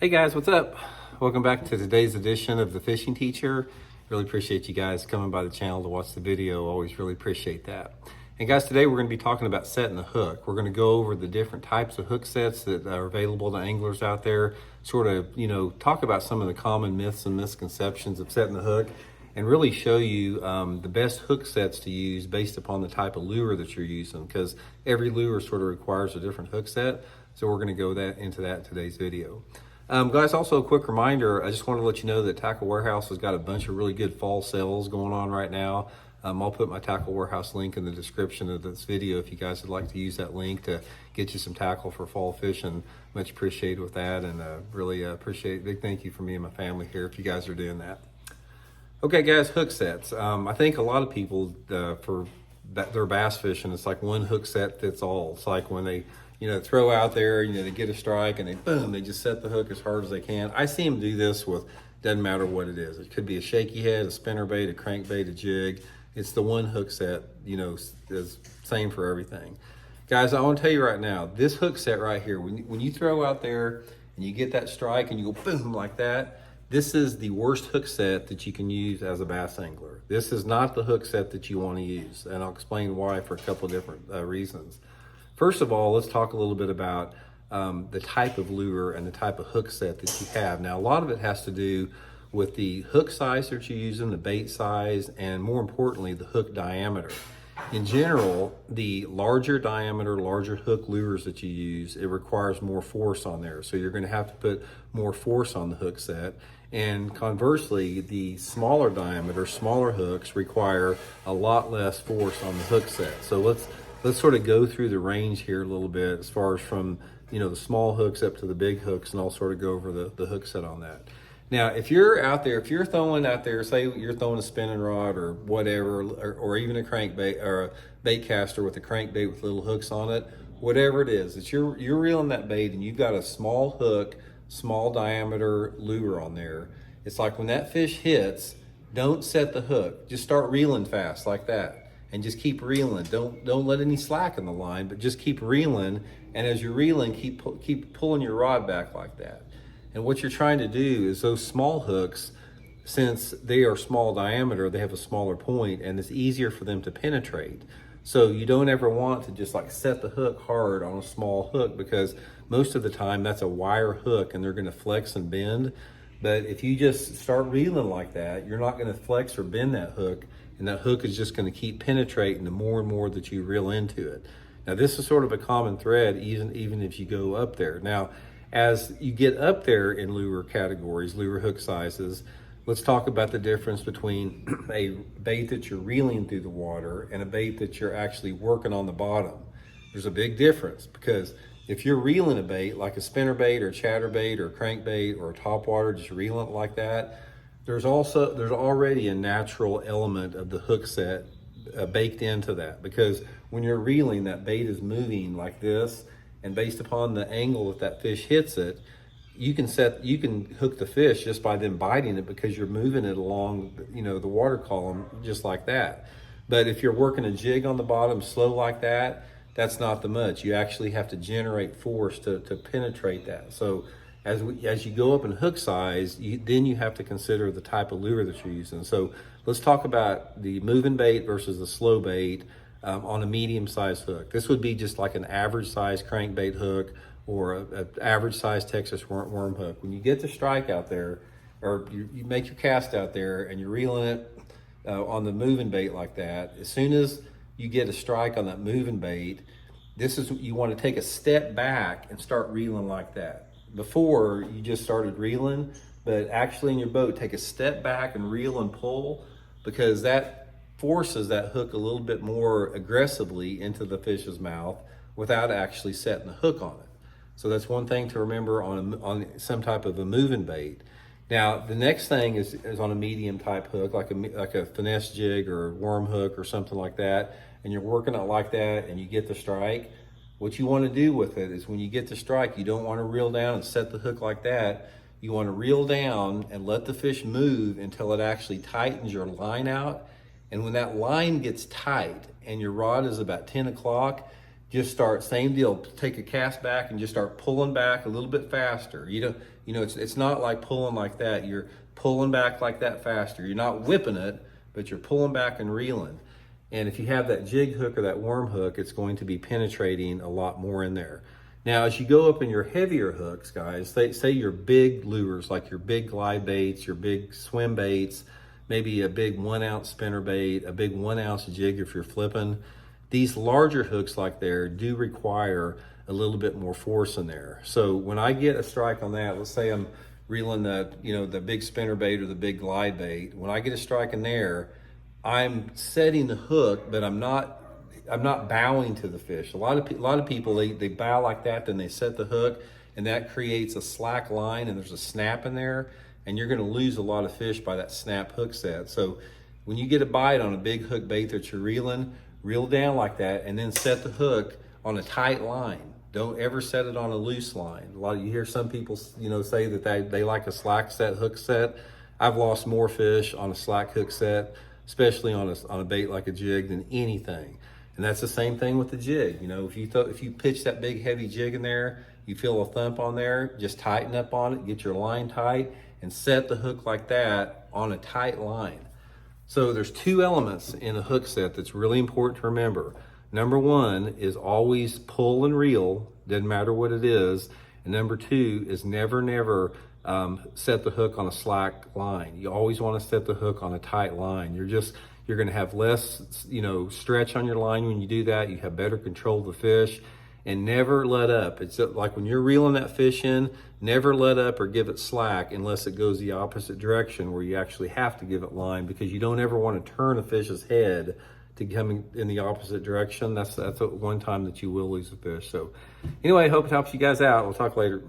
Hey guys, what's up? Welcome back to today's edition of The Fishing Teacher. Really appreciate you guys coming by the channel to watch the video. Always really appreciate that. And guys, today we're going to be talking about setting the hook. We're going to go over the different types of hook sets that are available to anglers out there, sort of, talk about some of the common myths and misconceptions of setting the hook, and really show you the best hook sets to use based upon the type of lure that you're using, because every lure sort of requires a different hook set. So we're going to go into that in today's video. Guys, also a quick reminder, I just want to let you know that Tackle Warehouse has got a bunch of really good fall sales going on right now. I'll put my Tackle Warehouse link in the description of this video if you guys would like to use that link to get you some tackle for fall fishing. Much appreciated with that, and really appreciate it. Big thank you from me and my family here if you guys are doing that. Okay guys, hook sets. I think a lot of people, for their bass fishing, it's like one hook set fits all. It's like when they throw out there, they get a strike and they just set the hook as hard as they can. I see them do this with, doesn't matter what it is. It could be a shaky head, a spinnerbait, a crankbait, a jig. It's the one hook set, is same for everything. Guys, I want to tell you right now, this hook set right here, when you throw out there and you get that strike and you go boom like that, this is the worst hook set that you can use as a bass angler. This is not the hook set that you want to use, and I'll explain why for a couple of different reasons. First of all, let's talk a little bit about the type of lure and the type of hook set that you have. Now, a lot of it has to do with the hook size that you're using, the bait size, and more importantly, the hook diameter. In general, the larger diameter, larger hook lures that you use, it requires more force on there. So you're going to have to put more force on the hook set. And conversely, the smaller diameter, smaller hooks require a lot less force on the hook set. So let's sort of go through the range here a little bit as far as from, the small hooks up to the big hooks, and I'll sort of go over the hook set on that. Now, if you're out there, if you're throwing out there, say you're throwing a spinning rod or whatever, or even a crankbait or a bait caster with a crankbait with little hooks on it, whatever it is, it's you're reeling that bait and you've got a small hook, small diameter lure on there. It's like when that fish hits, don't set the hook. Just start reeling fast like that. And just keep reeling. Don't let any slack in the line, but just keep reeling. And as you're reeling, keep pulling your rod back like that. And what you're trying to do is those small hooks, since they are small diameter, they have a smaller point, and it's easier for them to penetrate. So you don't ever want to just like set the hook hard on a small hook, because most of the time that's a wire hook and they're going to flex and bend. But if you just start reeling like that, you're not going to flex or bend that hook, and that hook is just going to keep penetrating the more and more that you reel into it. Now, this is sort of a common thread, even if you go up there. Now, as you get up there in lure categories, lure hook sizes, let's talk about the difference between a bait that you're reeling through the water and a bait that you're actually working on the bottom. There's a big difference, because if you're reeling a bait like a spinnerbait or chatterbait or crankbait or a topwater, just reeling it like that, there's already a natural element of the hook set baked into that, because when you're reeling, that bait is moving like this, and based upon the angle that fish hits it, you can hook the fish just by them biting it, because you're moving it along the water column just like that. But if you're working a jig on the bottom slow like that, that's not the much. You actually have to generate force to penetrate that. So as you go up in hook size, then you have to consider the type of lure that you're using. So let's talk about the moving bait versus the slow bait on a medium-sized hook. This would be just like an average-sized crankbait hook or an average-sized Texas worm hook. When you get the strike out there, or you make your cast out there and you're reeling it on the moving bait like that, as soon as you get a strike on that moving bait, you want to take a step back and start reeling like that. Before, you just started reeling, but actually in your boat, take a step back and reel and pull, because that forces that hook a little bit more aggressively into the fish's mouth without actually setting the hook on it. So that's one thing to remember on some type of a moving bait. Now, the next thing is on a medium type hook, like a finesse jig or a worm hook or something like that, and you're working it like that and you get the strike. What you want to do with it is when you get the strike, you don't want to reel down and set the hook like that. You want to reel down and let the fish move until it actually tightens your line out. And when that line gets tight and your rod is about 10 o'clock, just start, same deal, take a cast back and just start pulling back a little bit faster. It's not like pulling like that. You're pulling back like that faster. You're not whipping it, but you're pulling back and reeling. And if you have that jig hook or that worm hook, it's going to be penetrating a lot more in there. Now, as you go up in your heavier hooks, guys, say your big lures, like your big glide baits, your big swim baits, maybe a big 1 ounce spinner bait, a big 1 ounce jig if you're flipping. These larger hooks like there do require a little bit more force in there. So when I get a strike on that, let's say I'm reeling the big spinner bait or the big glide bait. When I get a strike in there, I'm setting the hook, but I'm not bowing to the fish. A lot of people they bow like that, then they set the hook, and that creates a slack line, and there's a snap in there, and you're going to lose a lot of fish by that snap hook set. So when you get a bite on a big hook bait that you're reeling, reel down like that, and then set the hook on a tight line. Don't ever set it on a loose line. You hear some people say that they like a slack set hook set. I've lost more fish on a slack hook set, especially on a bait like a jig, than anything. And that's the same thing with the jig. If you pitch that big heavy jig in there, you feel a thump on there, just tighten up on it, get your line tight, and set the hook like that on a tight line. So there's 2 elements in a hook set that's really important to remember. Number 1 is always pull and reel, doesn't matter what it is. And number 2 is never set the hook on a slack line. You always want to set the hook on a tight line. You're going to have less, stretch on your line when you do that. You have better control of the fish, and never let up. It's like when you're reeling that fish in, never let up or give it slack unless it goes the opposite direction, where you actually have to give it line, because you don't ever want to turn a fish's head to come in the opposite direction. That's one time that you will lose a fish. So anyway, I hope it helps you guys out. We'll talk later.